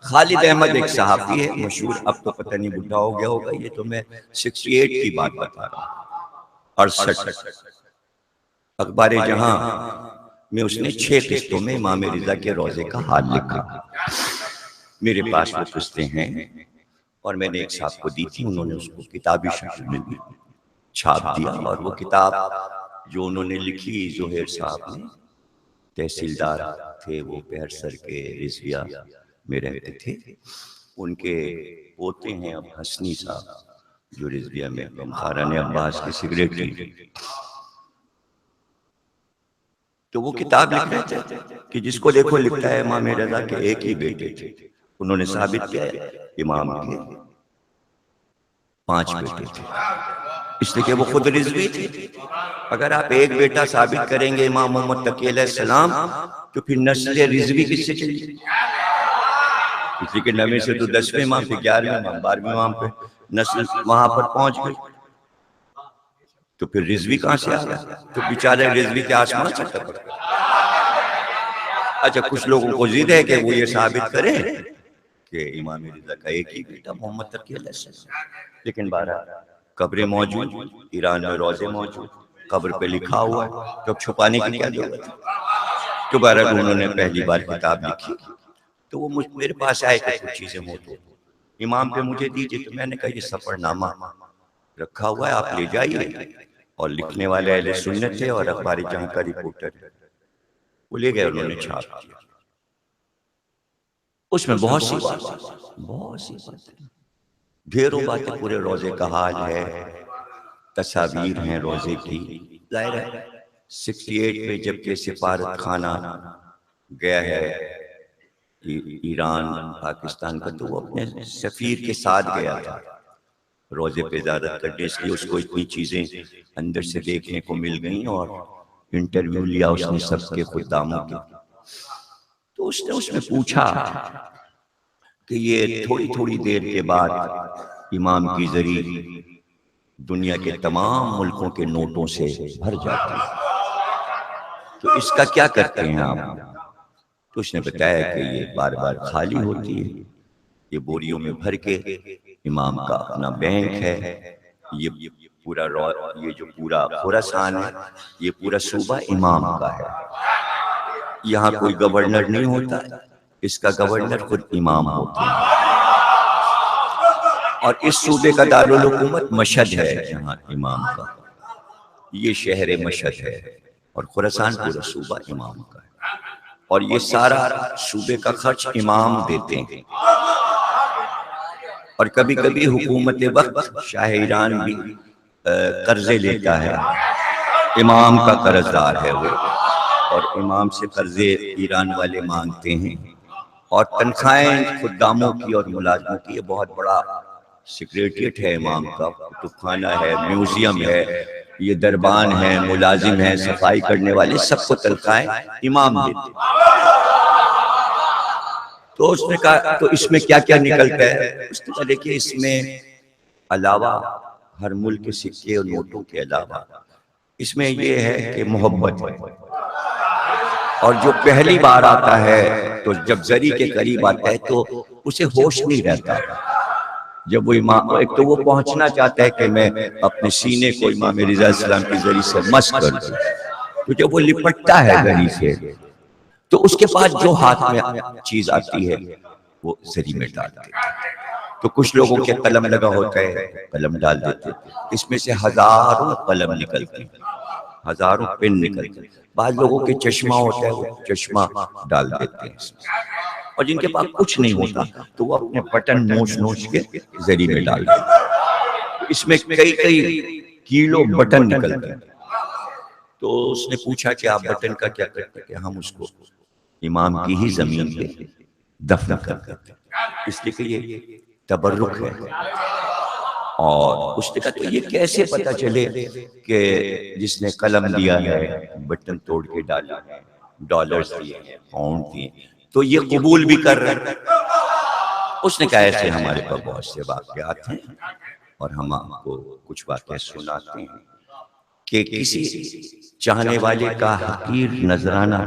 خالد احمد ایک صحافی ہے مشہور، اب تو پتہ نہیں بڈھا ہو گیا ہوگا، یہ تو میں 68 کی بات بتا رہا ہوں، 68 اخبار جہاں میں اس نے 6 قسطوں میں امام رضا کے روضے کا حال لکھا۔ میرے پاس وہ قسطیں ہیں اور میں نے ایک صاحب کو دی تھی، انہوں نے اس کو کتابی شکل میں بھی چھاپ دیا، اور وہ کتاب جو انہوں نے لکھی زہیر صاحب نے، تحصیلدار تھے وہ پہرسر کے رضویہ میں رہتے تھے، ان کے پوتے ہیں اب حسنی صاحب جو رضویہ میں خارن عباس کے سیکریٹری، تو وہ کتاب لکھ رہے تھے کہ جس کو دیکھو لکھتا ہے امام رضا کے ایک ہی بیٹے تھے، انہوں نے ثابت کیا ہے امام کے 5 بیٹے تھے، اس لیے کہ وہ خود رضوی تھے۔ اگر آپ ایک بیٹا ثابت کریں گے امام محمد تقی علیہ السلام، تو پھر نسل رضوی کس سے چلی؟ اس لیے کہ 9 سے تو 10ویں امام، پھر 11ویں امام، 12ویں امام پہ نسل وہاں پر پہنچ گئی، تو پھر رضوی کہاں سے آ گیا؟ تو بیچارے رضوی کے آسمان سے ٹپک گئے۔ اچھا کچھ لوگوں کو ضد ہے کہ وہ یہ ثابت کریں کہ امام رضا کا ایک ہی بیٹا محمد تقی علیہ السلام، لیکن بہرحال قبریں موجود، ایران میں روضے موجود، قبر پہ لکھا ہوا ہے، تو چھپانے کی کیا ضرورت ہے؟ تو بہرحال انہوں نے پہلی بار کتاب لکھی، تو وہ میرے پاس آئے کہ کچھ چیزیں ہوں تو امام پہ مجھے دیجیے، تو میں نے کہا یہ سفر نامہ رکھا ہوا ہے، آپ لے جائیے، اور لکھنے والے اہل سنت ہے اور اخبار جہاں کا رپورٹر ہے، وہ لے گئے، انہوں نے چھاپ دیا۔ اس میں بہت سی باتیں، ڈھیروں باتیں، پورے روضے کا حال ہے، تصاویر ہیں روضے کی، ظاہر ہے 68 میں جب کہ سفارت خانہ گیا ہے ایران پاکستان کا، تو وہ اپنے سفیر کے ساتھ گیا تھا روضے پہ زیارت کرنے، اس لیے اس کو اتنی چیزیں اندر سے دیکھنے کو مل گئیں، اور انٹرویو لیا اس نے سب کے خداموں کے، تو اس نے اس میں پوچھا کہ یہ تھوڑی تھوڑی دیر کے بعد امام کی زری دنیا کے تمام ملکوں کے نوٹوں سے بھر جاتی ہے، تو اس کا کیا کرتے ہیں آپ؟ تو اس نے بتایا کہ یہ بار بار خالی ہوتی ہے، یہ بوریوں میں بھر کے، امام کا اپنا بینک ہے، یہ جو پورا خراسان ہے، یہ پورا صوبہ امام کا ہے، یہاں کوئی گورنر نہیں ہوتا، اس کا گورنر خود امام ہوتا ہے، اور اس صوبے کا دارالحکومت مشہد ہے جہاں امام کا، یہ شہر مشہد ہے، اور خراسان پورا صوبہ امام کا ہے، اور یہ سارا صوبے کا خرچ امام دیتے ہیں، اور کبھی کبھی حکومت وقت شاہ ایران بھی قرضے لیتا ہے، امام کا قرض دار ہے وہ، اور امام سے قرضے ایران والے مانگتے ہیں، اور تنخواہیں خداموں کی اور ملازموں کی، یہ بہت بڑا سیکریٹریٹ ہے امام کا، کتب خانہ ہے، میوزیم ہے، یہ دربان ہے، ملازم ہیں، صفائی کرنے والے، سب کو تنخواہیں امام دیتے ہیں۔ تو اس نے کہا تو اس میں کیا کیا نکلتا ہے؟ اس نے کہا دیکھیے اس میں علاوہ ہر ملک کے سکے اور نوٹوں کے علاوہ اس میں یہ ہے کہ محبت ہے، اور جو پہلی بار آتا ہے تو جب زری کے قریب آتا ہے تو اسے ہوش نہیں رہتا، جب وہ امام ایک تو وہ پہنچنا چاہتا ہے کہ میں اپنے سینے کو امام رضا السلام کی زری سے مس کر دوں، تو جب وہ لپٹتا ہے زری سے تو اس کے پاس جو ہاتھ میں چیز آتی ہے وہ زری میں ڈالتے ہیں، تو کچھ لوگوں کے قلم لگا ہوتا ہے قلم ڈال دیتے، اس میں سے ہزاروں قلم نکلتے ہیں، ہزاروں پن نکلتے ہیں، بعض لوگوں کے چشمہ ہوتا ہے وہ چشمہ ڈال دیتے ہیں اس میں، اور جن کے پاس کچھ نہیں ہوتا تو وہ اپنے بٹن نوچ نوچ کے زری میں ڈال دیتے ہیں، اس میں کئی کیلو بٹن نکلتے ہیں۔ تو اس نے پوچھا کہ آپ بٹن کا کیا کرتے ہیں؟ کہ ہم اس کو امام کی ہی زمین پہ دفن کر دیتے ہیں، اس لیے کہ یہ تبرک ہے، اور اس نے کہا تو یہ کیسے پتا چلے کہ جس نے قلم دیا ہے، بٹن توڑ کے ڈالا ہے، ڈالرز دیے ہیں، پاؤنڈ دیے، تو یہ قبول بھی کر رہے ہیں؟ اس نے کہا ایسے ہمارے پاس بہت سے واقعات ہیں، اور ہم آپ کو کچھ واقعات سناتے ہیں کہ کسی چاہنے والے کا حقیر نذرانہ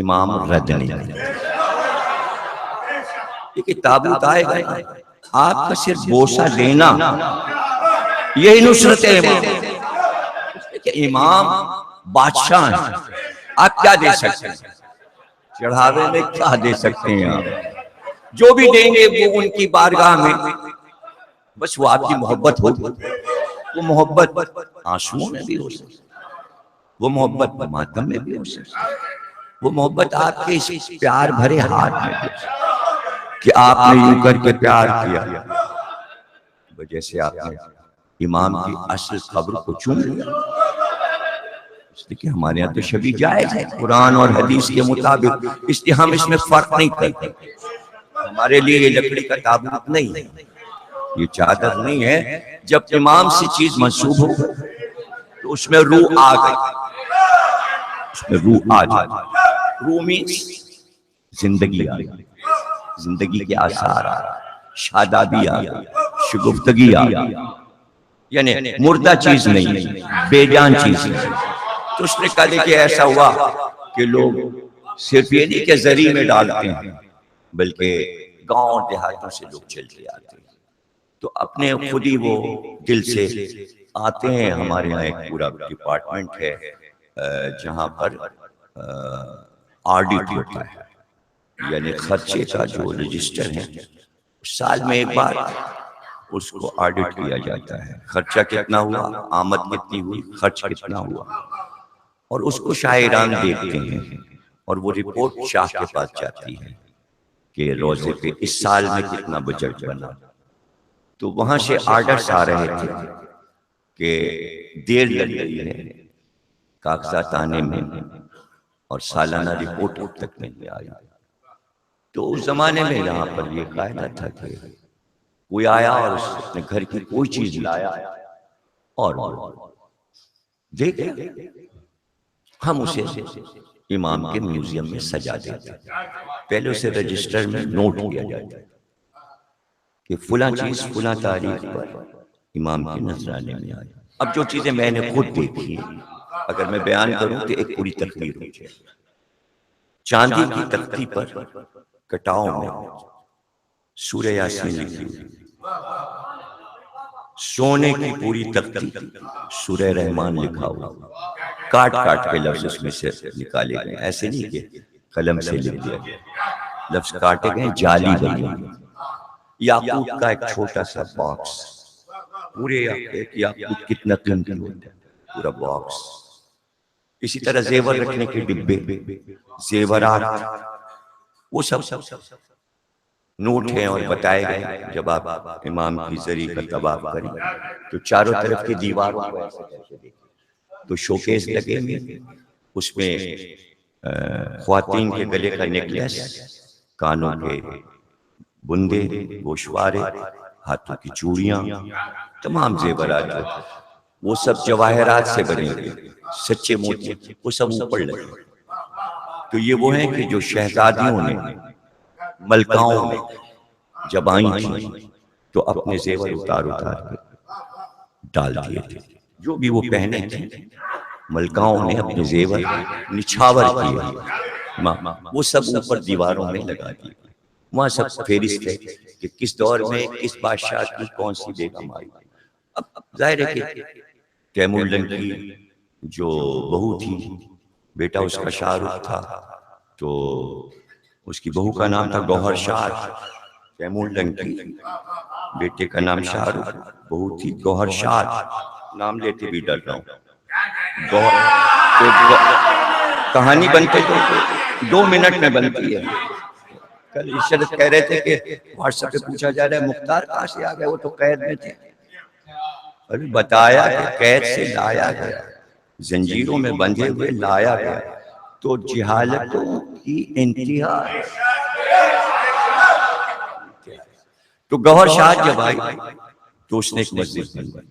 امام رد نہیں کرتے، کہ تابوت آئے گا، آپ کا صرف بوسہ لینا یہی نصرت ہے امام کہ امام بادشاہ ہیں، آپ کیا دے سکتے ہیں؟ چڑھاوے میں کیا دے سکتے ہیں آپ؟ جو بھی دیں گے وہ ان کی بارگاہ میں بس وہ آپ کی محبت ہوگی. وہ محبت آنسوؤں میں بھی ہو سکتی، وہ محبت ماتم میں بھی ہو سکتی، وہ محبت آپ کے اس پیار بھرے ہاتھ میں بھی ہو سکتی کہ آپ نے یوں کر کے پیار کیا، وجہ سے آپ نے امام کی اصل قبر کو چوم لیا. اس لیے کہ ہمارے یہاں تو شبی جائز ہے قرآن اور حدیث کے مطابق، اس لیے ہم اس میں فرق نہیں کرتے. ہمارے لیے یہ لکڑی کا تابوت نہیں ہے، یہ چادر نہیں ہے. جب امام سے چیز منسوب ہو تو اس میں روح آ گئی، اس میں روح آ جائے. روح مینس زندگی آ گئی، زندگی کے آثار آ گئے، شادابی آ گئی، شگفتگی آ گئی. یعنی مردہ چیز نہیں، بے جان چیز نہیں. تو اس نے کہا کہ ایسا ہوا کہ لوگ صرف یہ نہیں کہ زری میں ڈالتے ہیں بلکہ گاؤں دیہاتوں سے لوگ چل کے آتے ہیں، تو اپنے خود ہی وہ دل سے آتے ہیں. ہمارے یہاں ایک پورا ڈپارٹمنٹ ہے جہاں پر آڈٹ ہوتا ہے، یعنی خرچے کا جو رجسٹر ہے سال میں ایک بار اس کو آڈٹ کیا جاتا ہے. خرچہ کتنا ہوا، آمد کتنی ہوئی، خرچ کتنا ہوا، اور اس کو شاعران دیکھتے ہیں اور وہ رپورٹ شاہ کے پاس جاتی ہے کہ روزے پہ اس سال میں کتنا بجٹ بنا. تو وہاں سے آرڈرز آ رہے تھے کہ دیر لگ رہی ہے کاغذات آنے میں اور سالانہ رپورٹ اب تک نہیں آئی. تو اس زمانے میں یہاں پر یہ قاعدہ تھا کہ کوئی آیا اور اس اپنے گھر کی کوئی چیز لایا اور دیکھا، ہم اسے امام کے میوزیم میں سجا دیتے. پہلے اسے رجسٹر میں نوٹ کیا جاتا کہ فلاں چیز فلاں تاریخ پر امام کے نذرانے میں آئی. اب جو چیزیں میں نے خود دیکھی ہیں اگر میں بیان کروں تو ایک پوری تقریر ہو جائے. چاندی کی تختی پر کٹاؤ میں سورہ یاسین لکھی ہوئی، سونے کی پوری تختی سورہ رحمان لکھا ہوا، کاٹ کاٹ کے لفظ اس میں سے نکالے گئے. ایسے نہیں کہ قلم سے لکھ دیا گیا، لفظ کاٹے گئے، جعلی بنے. یاقوت کا ایک چھوٹا سا باکس، پورے یاقوت کتنا قیمتی ہوتا ہے، پورا باکس. اسی طرح زیور رکھنے کے ڈبے، زیورات، وہ سب نوٹ ہیں اور بتائے گئے. جب آپ امام کی زری کا طواف کریں تو چاروں طرف کی دیواروں کو ایسے کر کے تو شوکیس لگے ہوئے، اس میں خواتین کے گلے کا نیکلیس، کانوں کے بندے، گوشوارے، ہاتھوں کی چوڑیاں، تمام زیورات وہ سب جواہرات سے بنے ہوئے، سچے موتی، وہ سب اوپر لگے. تو یہ وہ ہیں کہ جو شہزادیوں نے ملکاؤں میں جب آئی تھی تو اپنے زیور اتار کے ڈال دیے تھے. جو بھی وہ پہنے تھے ملکاؤں نے اپنے زیور نچھاور کیے، وہ سب اوپر دیواروں میں لگا دیے. وہاں سب فہرست ہے کہ کس دور میں کس بادشاہ کی کون سی بیگم آئی. اب ظاہر ہے کہ تیمور لنگ کی جو بہو تھی، بیٹا اس کا شاہ رخ تھا، تو اس کی بہو کا نام تھا گوہر شاد. تیمور لنگ کی بیٹے کا نام شاہ رخ، بہو تھی گوہر شاد. نام لیتے بھی ڈر رہا ہوں. کہانی بنتے تو 2 منٹ میں بنتی ہے. کل عشرت کہہ رہے تھے کہ واٹس ایپ پہ پوچھا جا رہا ہے مختار کہاں سے آ گئے، وہ تو قید میں تھے. ابھی بتایا کہ قید سے لایا گیا، زنجیروں میں بندھے ہوئے لایا گیا. تو جہالتوں کی انتہا. تو گوہر شاد جب آئی تو اس نے ایک مسجد بنوائی.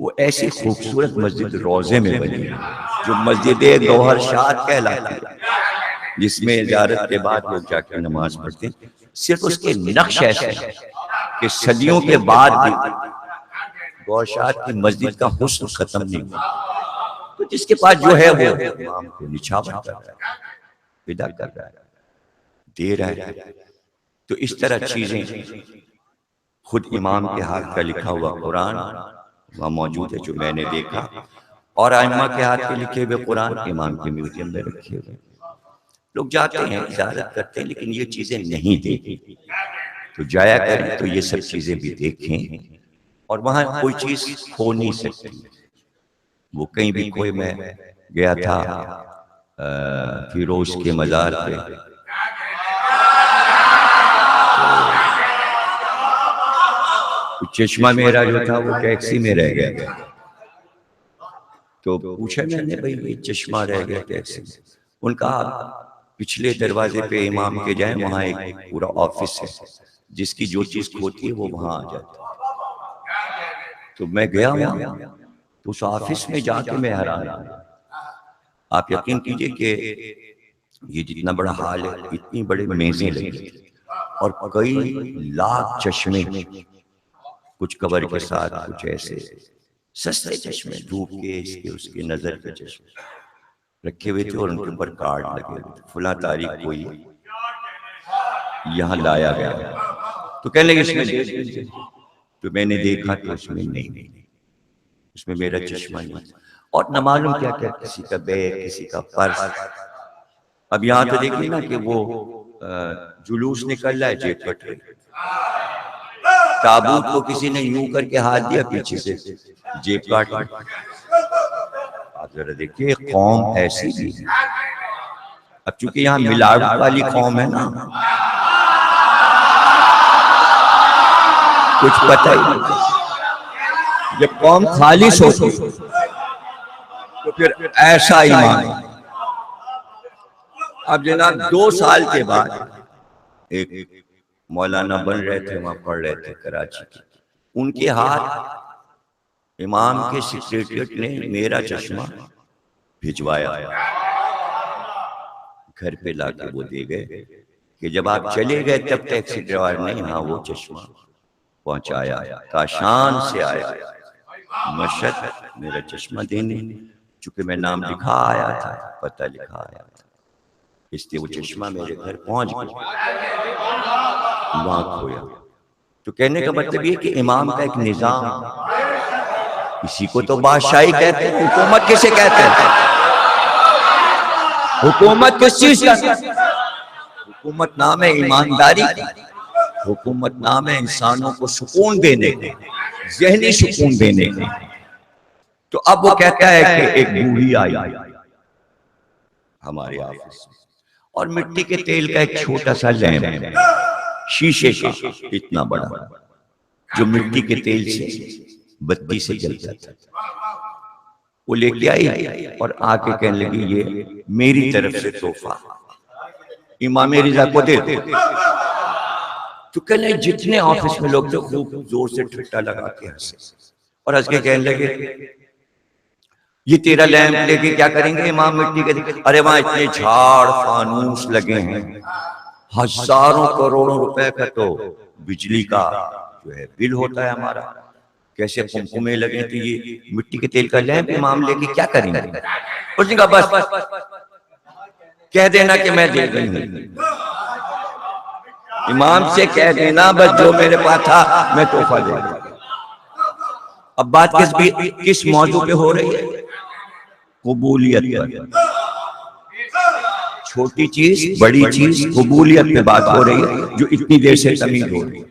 وہ ایسی خوبصورت مسجد روضے میں بنی جو مسجد گوہر شاد کہلاتی ہے، جس میں زیارت کے بعد لوگ جا کے نماز پڑھتے ہیں. صرف اس کے نقش ایسے ہیں کہ صدیوں کے بعد بھی گوہر شاد کی مسجد کا حسن ختم نہیں ہوا. تو جس کے پاس جو ہے وہ امام کو نچھاور کر رہا ہے، فدا کر رہا ہے، دے رہا ہے. تو اس طرح چیزیں خود امام کے ہاتھ کا لکھا ہوا قرآن وہاں موجود ہے جو میں نے دیکھا، اور ائمہ کے ہاتھ کے لکھے ہوئے قرآن امام کے میوزیم میں رکھے ہوئے۔ لوگ جاتے ہیں زیارت کرتے ہیں لیکن یہ چیزیں نہیں دیکھیں، تو جایا کریں تو یہ سب چیزیں بھی دیکھیں، اور وہاں کوئی چیز کھو نہیں سکتی۔ وہ کہیں بھی کوئی، میں گیا تھا فیروز کے مزار پہ، چشمہ میرا جو تھا وہ ٹیکسی میں رہ گیا، تو پوچھا میں نے بھائی یہ چشمہ رہ گیا ٹیکسی میں، ان کا پچھلے دروازے پہ امام کے جائیں، وہاں ایک پورا آفس ہے، جس کی جو چیز کھوتی ہے وہ وہاں آ جاتی ہے۔ تو میں گیا وہاں، تو اس آفس میں جا کے میں حیران ہوں۔ آپ یقین کیجئے کہ یہ جتنا بڑا حال ہے، اتنی بڑے میزیں لگی اور کئی لاکھ چشمے، کچھ کور کے ساتھ، کچھ ایسے سستے چشمے، دھوپ کے، اس کے نظر کے چشمے رکھے ہوئے تھے، اور ان کے اوپر کارڈ لگے ہوئے تھے، فلاں تاریخ کو یہاں لایا گیا۔ تو کہنے لگے اس میں دے دیجئے، تو میں نے دیکھا تو اس میں نہیں، اس میں میرا چشمہ نہیں، اور نہ معلوم کیا کیا، کسی کا بیگ، کسی کا پرس۔ اب یہاں تو دیکھیں نا کہ وہ جلوس نکل رہا ہے، جیب کٹ رہی، تابوت کو کسی نے یوں کر کے ہاتھ دیا پیچھے سے، جیب کاٹ لی۔ آپ ذرا دیکھیے قوم ایسی بھی ہے۔ اب چونکہ یہاں ملاوٹ والی قوم ہے نا، کچھ پتہ ہی نہیں، جب قوم خالص ہوتی تو پھر ایسا ایمان۔ اب جناب 2 سال کے بعد ایک مولانا بن رہے تھے، وہاں پڑھ رہے تھے کراچی کی، ان کے ہاتھ امام کے سیکریٹریٹ نے میرا چشمہ بھجوایا، گھر پہ لا کے وہ دے گئے کہ جب آپ چلے گئے تب ٹیکسی ڈرائیور نے یہاں وہ چشمہ پہنچایا، کاشان سے آیا مشہد میرا چشمہ دینے، چونکہ میں نام لکھا آیا تھا، پتہ لکھا آیا تھا، اس لیے وہ چشمہ میرے گھر پہنچ گیا، وہاں کھویا۔ تو کہنے کا مطلب یہ کہ امام کا ایک نظام، اسی کو تو بادشاہی کہتے ہیں۔ حکومت کسے کہتے ہیں؟ حکومت کس چیز کا؟ حکومت نام ہے ایمانداری کا، حکومت نام ہے انسانوں کو سکون دینے کا، ذہنی سکون دینے کا۔ تو اب وہ کہتا ہے کہ ایک بوڑھی آئی ہمارے آفس میں، اور مٹی کے تیل کا ایک چھوٹا سا لیمپ، شیشے کا اتنا بڑا، جو مٹی کے تیل سے بتی سے جلتا تھا، وہ لے کے آئی اور آ کے کہنے لگی یہ میری طرف سے تحفہ امام رضا کو دے دو۔ تو کہنے جتنے آفس میں لوگ تھے خوب زور سے ٹھٹا لگا کے ہنسے، اور ہنس کے کہنے لگے یہ تیرا لیمپ لے کے کیا کریں گے امام مٹی کے؟ ارے وہاں اتنے جھاڑ فانوس لگے ہیں، ہزاروں کروڑوں روپے کا تو بجلی کا جو ہے بل ہوتا ہے ہمارا، کیسے قمقمے لگے، تو یہ مٹی کے تیل کا لیمپ امام لے کے کیا کریں گے؟ اس نے کہا بس کہہ دینا کہ میں دے گئی ہوں، امام سے کہہ دینا بس جو میرے پاس تھا میں تحفہ دے گا۔ اب بات کس موضوع پہ ہو رہی ہے؟ قبولیت پر۔ چھوٹی چیز بڑی چیز قبولیت پہ بات ہو رہی ہے، جو اتنی دیر سے تمید ہو رہی ہے۔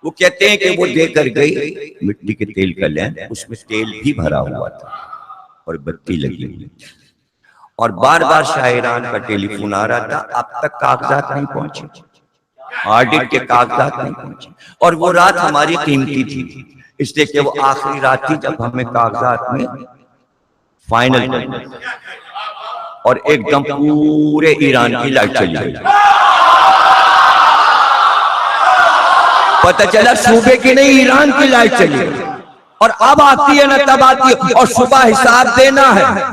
وہ کہتے ہیں کہ وہ دے کر گئی مٹی کے تیل کا لیمپ، اس میں تیل بھی بھرا ہوا تھا اور بتی لگی ہوئی، اور بار بار شاعران کا ٹیلی فون آ رہا تھا، اب تک کاغذات نہیں پہنچے، آڈٹ کے کاغذات نہیں پہنچے، اور وہ رات ہماری قیمتی تھی، اس لیے کہ وہ آخری رات تھی جب ہمیں کاغذات میں فائنل کرنا، اور ایک دم پورے ایران کی لائٹ چلی گئی، پتہ چلا صوبے کی نہیں ایران کی لائٹ چلی گئی، اور اب آتی ہے نہ تب آتی ہے، اور صبح حساب دینا ہے۔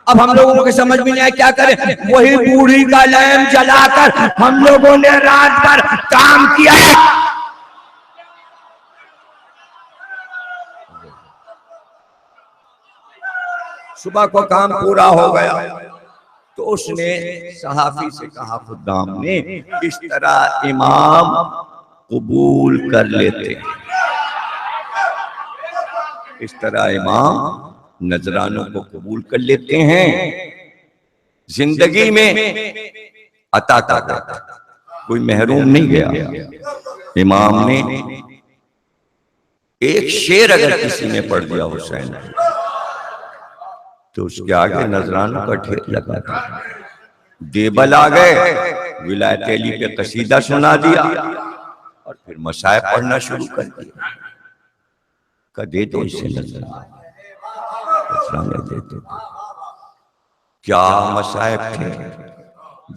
اب ہم لوگوں کو سمجھ میں نہیں آئے کیا کریں، وہی بوڑھی کا لیمپ جلا کر ہم لوگوں نے رات بھر کام کیا ہے۔ صبح کو کام پورا ہو گیا، تو اس نے صحافی سے کہا خدام نے اس طرح امام قبول کر لیتے ہیں، اس طرح امام نذرانوں کو قبول کر لیتے ہیں، زندگی میں عطا کرتا، کوئی محروم نہیں گیا۔ امام نے ایک شعر اگر کسی نے پڑھ دیا حسین تو اس کے آگے نذرانوں کا ڈھیر لگا تھا۔ دیبل آ گئے، ولایت علی پہ قصیدہ سنا دیا اور پھر مصائب پڑھنا شروع کر دیا کہ دے دو اسے نذرانے دیتے۔ کیا مصائب تھے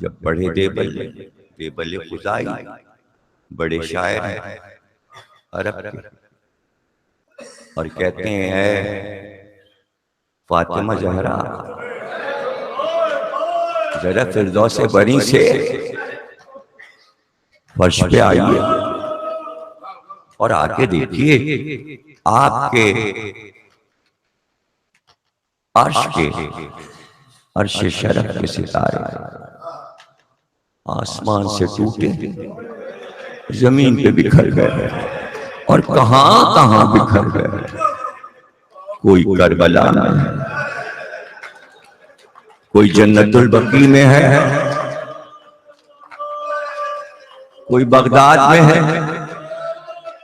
جب پڑھے دیبل خزائی، بڑے شاعر ہیں عرب کے، اور کہتے ہیں فاطمہ زہرا ذرا فردوس بری سے فرش پہ آئیے اور آ کے دیکھیے آپ کے عرش شرف کے ستارے آسمان سے ٹوٹے زمین پہ بکھر گئے اور کہاں کہاں بکھر گئے، کوئی کربلا میں ہے، کوئی جنت البقیع میں ہے، کوئی بغداد میں ہے،